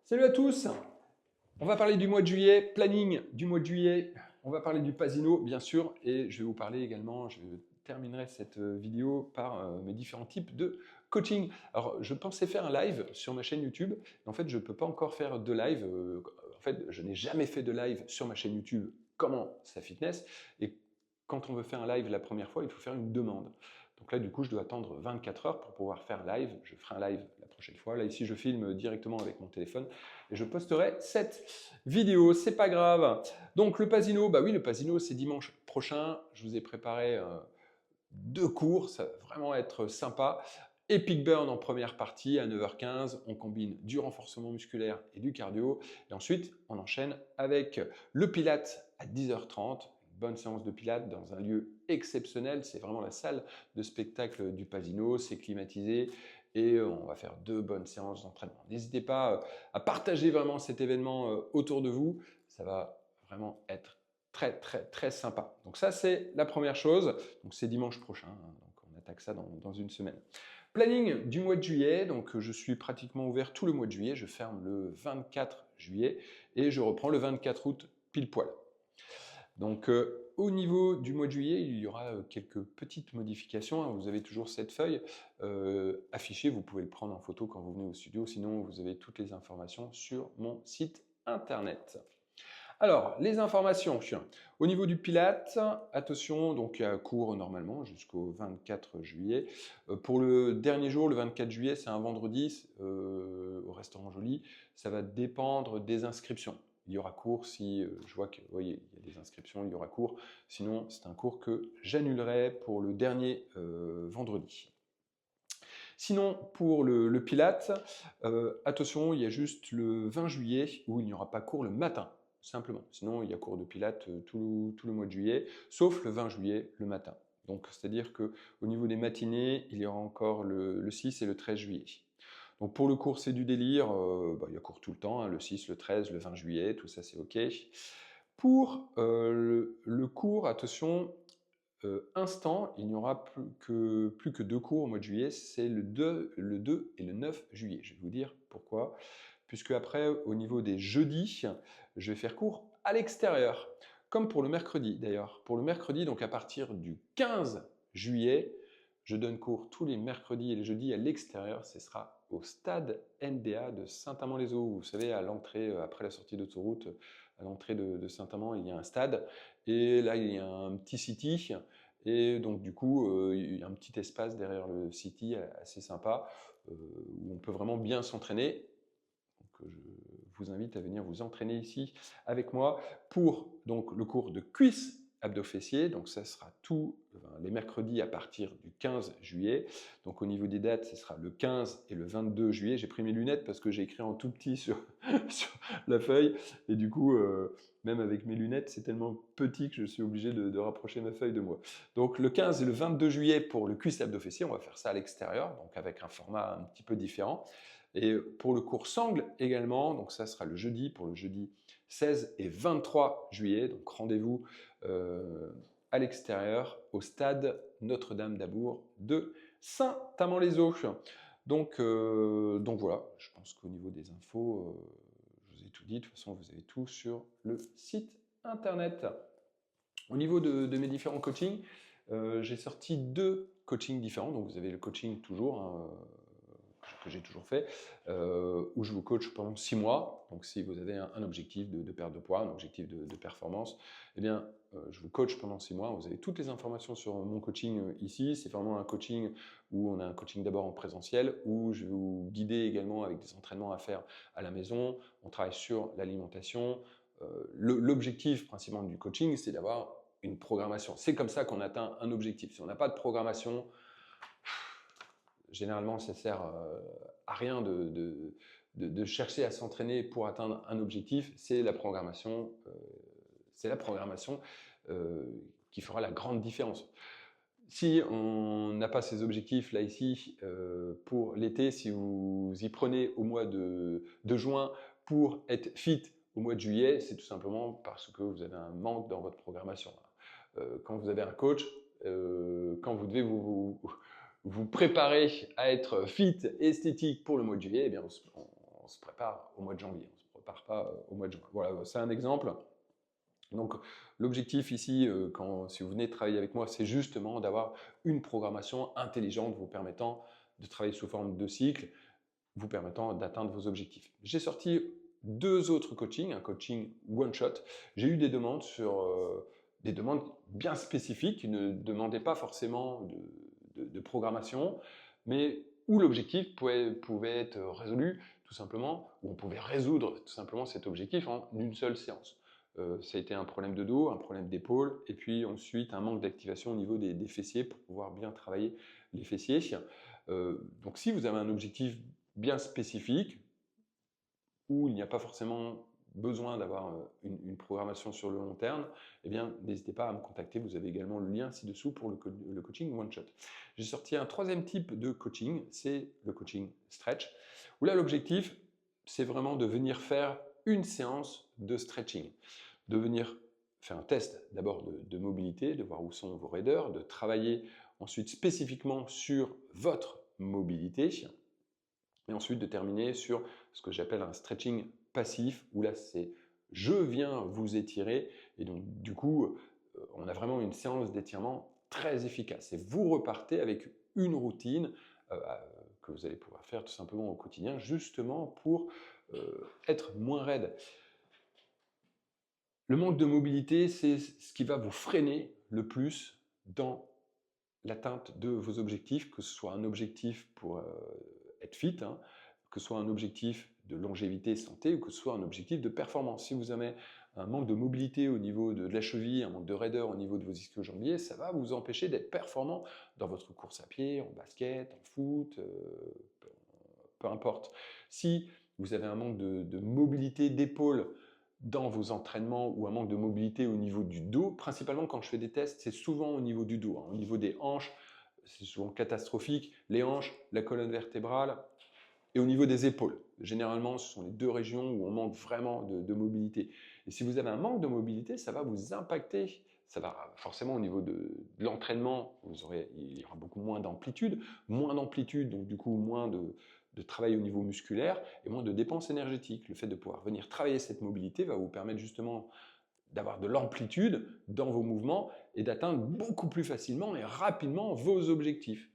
Salut à tous. On va parler du mois de juillet, planning du mois de juillet. On va parler du Pasino, bien sûr, et je vais vous parler également, je terminerai cette vidéo par mes différents types de coaching. Alors, je pensais faire un live sur ma chaîne YouTube. En fait, je ne peux pas encore faire de live. En fait, je n'ai jamais fait de live sur ma chaîne YouTube. Comment ça fitness? Et quand on veut faire un live la première fois, il faut faire une demande. Donc là, du coup, je dois attendre 24 heures pour pouvoir faire un live. Je ferai un live la prochaine fois. Là, ici, je filme directement avec mon téléphone et je posterai cette vidéo. C'est pas grave. Donc, le Pasino, bah oui, le Pasino, c'est dimanche prochain. Je vous ai préparé deux cours. Ça va vraiment être sympa. Epic Burn en première partie à 9h15. On combine du renforcement musculaire et du cardio. Et ensuite, on enchaîne avec le Pilates à 10h30. Bonne séance de pilates dans un lieu exceptionnel. C'est vraiment la salle de spectacle du Pasino. C'est climatisé et on va faire deux bonnes séances d'entraînement. N'hésitez pas à partager vraiment cet événement autour de vous. Ça va vraiment être très sympa. Donc ça, c'est la première chose. Donc c'est dimanche prochain. Donc on attaque ça dans une semaine. Planning du mois de juillet. Donc je suis pratiquement ouvert tout le mois de juillet. Je ferme le 24 juillet et je reprends le 24 août pile poil. Donc, au niveau du mois de juillet, il y aura quelques petites modifications. Vous avez toujours cette feuille affichée. Vous pouvez le prendre en photo quand vous venez au studio. Sinon, vous avez toutes les informations sur mon site internet. Alors, les informations. Au niveau du Pilates, attention, donc il y a cours normalement jusqu'au 24 juillet. Pour le dernier jour, le 24 juillet, c'est un vendredi au restaurant Joly. Ça va dépendre des inscriptions. Il y aura cours si je vois que, vous voyez, il y a des inscriptions, il y aura cours. Sinon, c'est un cours que j'annulerai pour le dernier vendredi. Sinon, pour le Pilates, attention, il y a juste le 20 juillet où il n'y aura pas cours le matin, simplement. Sinon, il y a cours de Pilates tout le mois de juillet, sauf le 20 juillet, le matin. Donc, c'est-à-dire qu'au niveau des matinées, il y aura encore le 6 et le 13 juillet. Donc, pour le cours, c'est du délire. Il y a cours tout le temps, hein, le 6, le 13, le 20 juillet, tout ça, c'est OK. Pour le cours, attention, instant, il n'y aura plus que deux cours au mois de juillet, c'est le 2 et le 9 juillet. Je vais vous dire pourquoi. Puisque après, au niveau des jeudis, je vais faire cours à l'extérieur, comme pour le mercredi d'ailleurs. Pour le mercredi, donc à partir du 15 juillet, je donne cours tous les mercredis et les jeudis à l'extérieur. Ce sera au stade NBA de Saint-Amand-les-Eaux. Vous savez, à l'entrée, après la sortie d'autoroute, à l'entrée de Saint-Amand, il y a un stade. Et là, il y a un petit city. Et donc, du coup, il y a un petit espace derrière le city assez sympa où on peut vraiment bien s'entraîner. Donc, je vous invite à venir vous entraîner ici avec moi pour donc, le cours de cuisses abdos-fessiers. Donc, ça sera les mercredis à partir du 15 juillet. Donc, au niveau des dates, ce sera le 15 et le 22 juillet. J'ai pris mes lunettes parce que j'ai écrit en tout petit sur, sur la feuille. Et du coup, même avec mes lunettes, c'est tellement petit que je suis obligé de rapprocher ma feuille de moi. Donc, le 15 et le 22 juillet pour le cuisses abdos-fessiers, on va faire ça à l'extérieur, donc avec un format un petit peu différent. Et pour le cours sangle également, donc ça sera le jeudi, pour le jeudi 16 et 23 juillet. Donc rendez-vous à l'extérieur au stade Notre-Dame d'Abour de Saint-Amand-les-Eaux. Donc voilà, je pense qu'au niveau des infos, je vous ai tout dit. De toute façon, vous avez tout sur le site internet. Au niveau de mes différents coachings, j'ai sorti deux coachings différents. Donc vous avez le coaching toujours, hein, que j'ai toujours fait, où je vous coach pendant 6 mois. Donc si vous avez un objectif de perte de poids, un objectif de performance, eh bien, je vous coach pendant 6 mois. Vous avez toutes les informations sur mon coaching ici. C'est vraiment un coaching où on a un coaching d'abord en présentiel, où je vais vous guider également avec des entraînements à faire à la maison. On travaille sur l'alimentation. L'objectif principal du coaching, c'est d'avoir une programmation. C'est comme ça qu'on atteint un objectif. Si on n'a pas de programmation, généralement, ça sert à rien de chercher à s'entraîner pour atteindre un objectif. C'est la programmation, qui fera la grande différence. Si on n'a pas ces objectifs là ici pour l'été, si vous y prenez au mois de juin pour être fit au mois de juillet, c'est tout simplement parce que vous avez un manque dans votre programmation. Quand vous avez un coach, quand vous devez vous préparer à être fit, esthétique pour le mois de juillet, eh bien, on se prépare au mois de janvier, on ne se prépare pas au mois de juin. Voilà, c'est un exemple. Donc l'objectif ici, si vous venez de travailler avec moi, c'est justement d'avoir une programmation intelligente vous permettant de travailler sous forme de cycle, vous permettant d'atteindre vos objectifs. J'ai sorti 2 autres coachings, un coaching one-shot. J'ai eu des demandes des demandes bien spécifiques qui ne demandaient pas forcément de programmation, mais où l'objectif pouvait être résolu tout simplement, où on pouvait résoudre tout simplement cet objectif en une seule séance. Ça a été un problème de dos, un problème d'épaule, et puis ensuite un manque d'activation au niveau des fessiers pour pouvoir bien travailler les fessiers. Donc si vous avez un objectif bien spécifique, où il n'y a pas forcément besoin d'avoir une programmation sur le long terme, eh bien, n'hésitez pas à me contacter. Vous avez également le lien ci-dessous pour le coaching one-shot. J'ai sorti un 3e type de coaching, c'est le coaching stretch, où là, l'objectif, c'est vraiment de venir faire une séance de stretching, de venir faire un test d'abord de mobilité, de voir où sont vos raideurs, de travailler ensuite spécifiquement sur votre mobilité, et ensuite de terminer sur ce que j'appelle un stretching passif, où là c'est je viens vous étirer, et donc du coup on a vraiment une séance d'étirement très efficace. Et vous repartez avec une routine que vous allez pouvoir faire tout simplement au quotidien, justement pour être moins raide. Le manque de mobilité, c'est ce qui va vous freiner le plus dans l'atteinte de vos objectifs, que ce soit un objectif pour être fit, hein, que ce soit un objectif de longévité, santé, ou que ce soit un objectif de performance. Si vous avez un manque de mobilité au niveau de la cheville, un manque de raideur au niveau de vos ischio-jambiers, ça va vous empêcher d'être performant dans votre course à pied, en basket, en foot, peu importe. Si vous avez un manque de mobilité d'épaule dans vos entraînements ou un manque de mobilité au niveau du dos, principalement quand je fais des tests, c'est souvent au niveau du dos, hein. Au niveau des hanches, c'est souvent catastrophique, les hanches, la colonne vertébrale et au niveau des épaules. Généralement, ce sont les 2 régions où on manque vraiment de mobilité. Et si vous avez un manque de mobilité, ça va vous impacter. Ça va forcément au niveau de l'entraînement, il y aura beaucoup moins d'amplitude, donc du coup moins de travail au niveau musculaire et moins de dépenses énergétiques. Le fait de pouvoir venir travailler cette mobilité va vous permettre justement d'avoir de l'amplitude dans vos mouvements et d'atteindre beaucoup plus facilement et rapidement vos objectifs.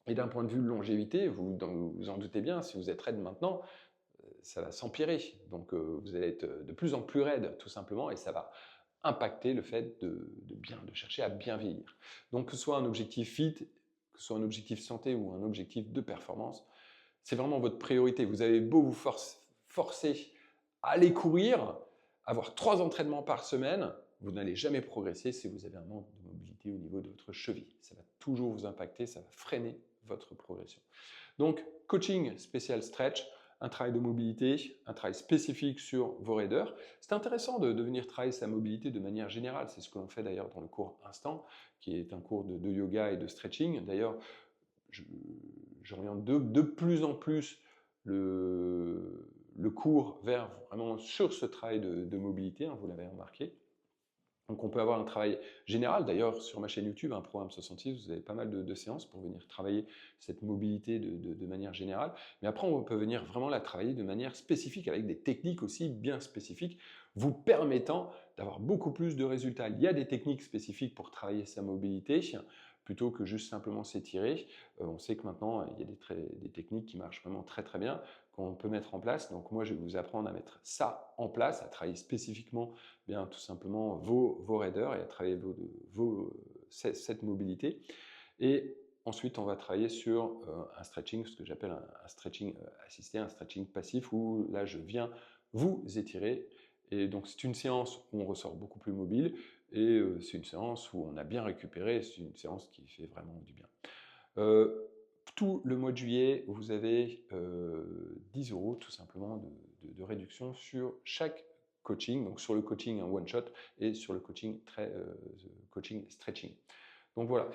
Et d'un point de vue de longévité, vous en doutez bien, si vous êtes raide maintenant, ça va s'empirer. Donc vous allez être de plus en plus raide tout simplement et ça va impacter le fait de chercher à bien vieillir. Donc que ce soit un objectif fit, que ce soit un objectif santé ou un objectif de performance, c'est vraiment votre priorité. Vous avez beau vous forcer à aller courir, avoir 3 entraînements par semaine, vous n'allez jamais progresser si vous avez un manque de mobilité au niveau de votre cheville. Ça va toujours vous impacter, ça va freiner votre progression. Donc, coaching spécial stretch, un travail de mobilité, un travail spécifique sur vos raideurs. C'est intéressant de venir travailler sa mobilité de manière générale. C'est ce que l'on fait d'ailleurs dans le cours Instant, qui est un cours de yoga et de stretching. D'ailleurs, j'oriente de plus en plus le cours vers vraiment sur ce travail de mobilité, hein, vous l'avez remarqué. Donc on peut avoir un travail général, d'ailleurs sur ma chaîne YouTube, un programme 66, vous avez pas mal de séances pour venir travailler cette mobilité de manière générale. Mais après on peut venir vraiment la travailler de manière spécifique, avec des techniques aussi bien spécifiques, vous permettant d'avoir beaucoup plus de résultats. Il y a des techniques spécifiques pour travailler sa mobilité, plutôt que juste simplement s'étirer. On sait que maintenant il y a des techniques qui marchent vraiment très très bien, qu'on peut mettre en place. Donc moi je vais vous apprendre à mettre ça en place, à travailler spécifiquement bien tout simplement vos raideurs et à travailler cette mobilité. Et ensuite, on va travailler sur un stretching, ce que j'appelle un stretching assisté, un stretching passif, où là, je viens vous étirer. Et donc, c'est une séance où on ressort beaucoup plus mobile et c'est une séance où on a bien récupéré. C'est une séance qui fait vraiment du bien. Tout le mois de juillet, vous avez 10 € tout simplement de réduction sur chaque coaching, donc sur le coaching one shot et sur le coaching stretching. Donc voilà,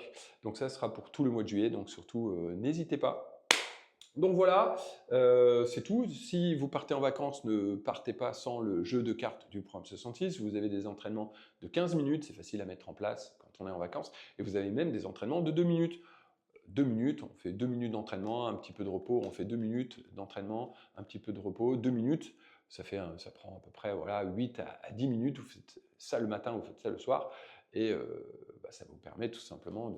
donc ça sera pour tout le mois de juillet, donc surtout n'hésitez pas. Donc voilà, c'est tout. Si vous partez en vacances, ne partez pas sans le jeu de cartes du programme 66. Vous avez des entraînements de 15 minutes, c'est facile à mettre en place quand on est en vacances, et vous avez même des entraînements de 2 minutes. 2 minutes, on fait 2 minutes d'entraînement, un petit peu de repos, on fait 2 minutes d'entraînement, un petit peu de repos, 2 minutes, ça prend à peu près voilà, 8 à 10 minutes, vous faites ça le matin, vous faites ça le soir, et ça vous permet tout simplement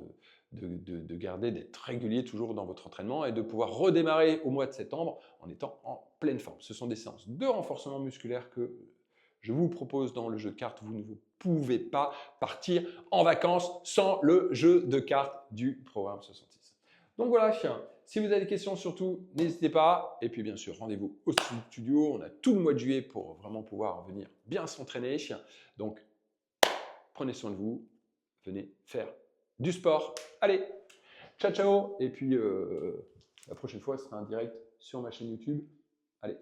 de garder, d'être régulier toujours dans votre entraînement et de pouvoir redémarrer au mois de septembre en étant en pleine forme. Ce sont des séances de renforcement musculaire que je vous propose dans le jeu de cartes. Vous ne pouvez pas partir en vacances sans le jeu de cartes du programme 66. Donc voilà, si vous avez des questions, surtout, n'hésitez pas. Et puis bien sûr, rendez-vous au studio. On a tout le mois de juillet pour vraiment pouvoir venir bien s'entraîner. Donc, prenez soin de vous. Venez faire du sport. Allez, ciao, ciao. Et puis, la prochaine fois, ce sera un direct sur ma chaîne YouTube. Allez.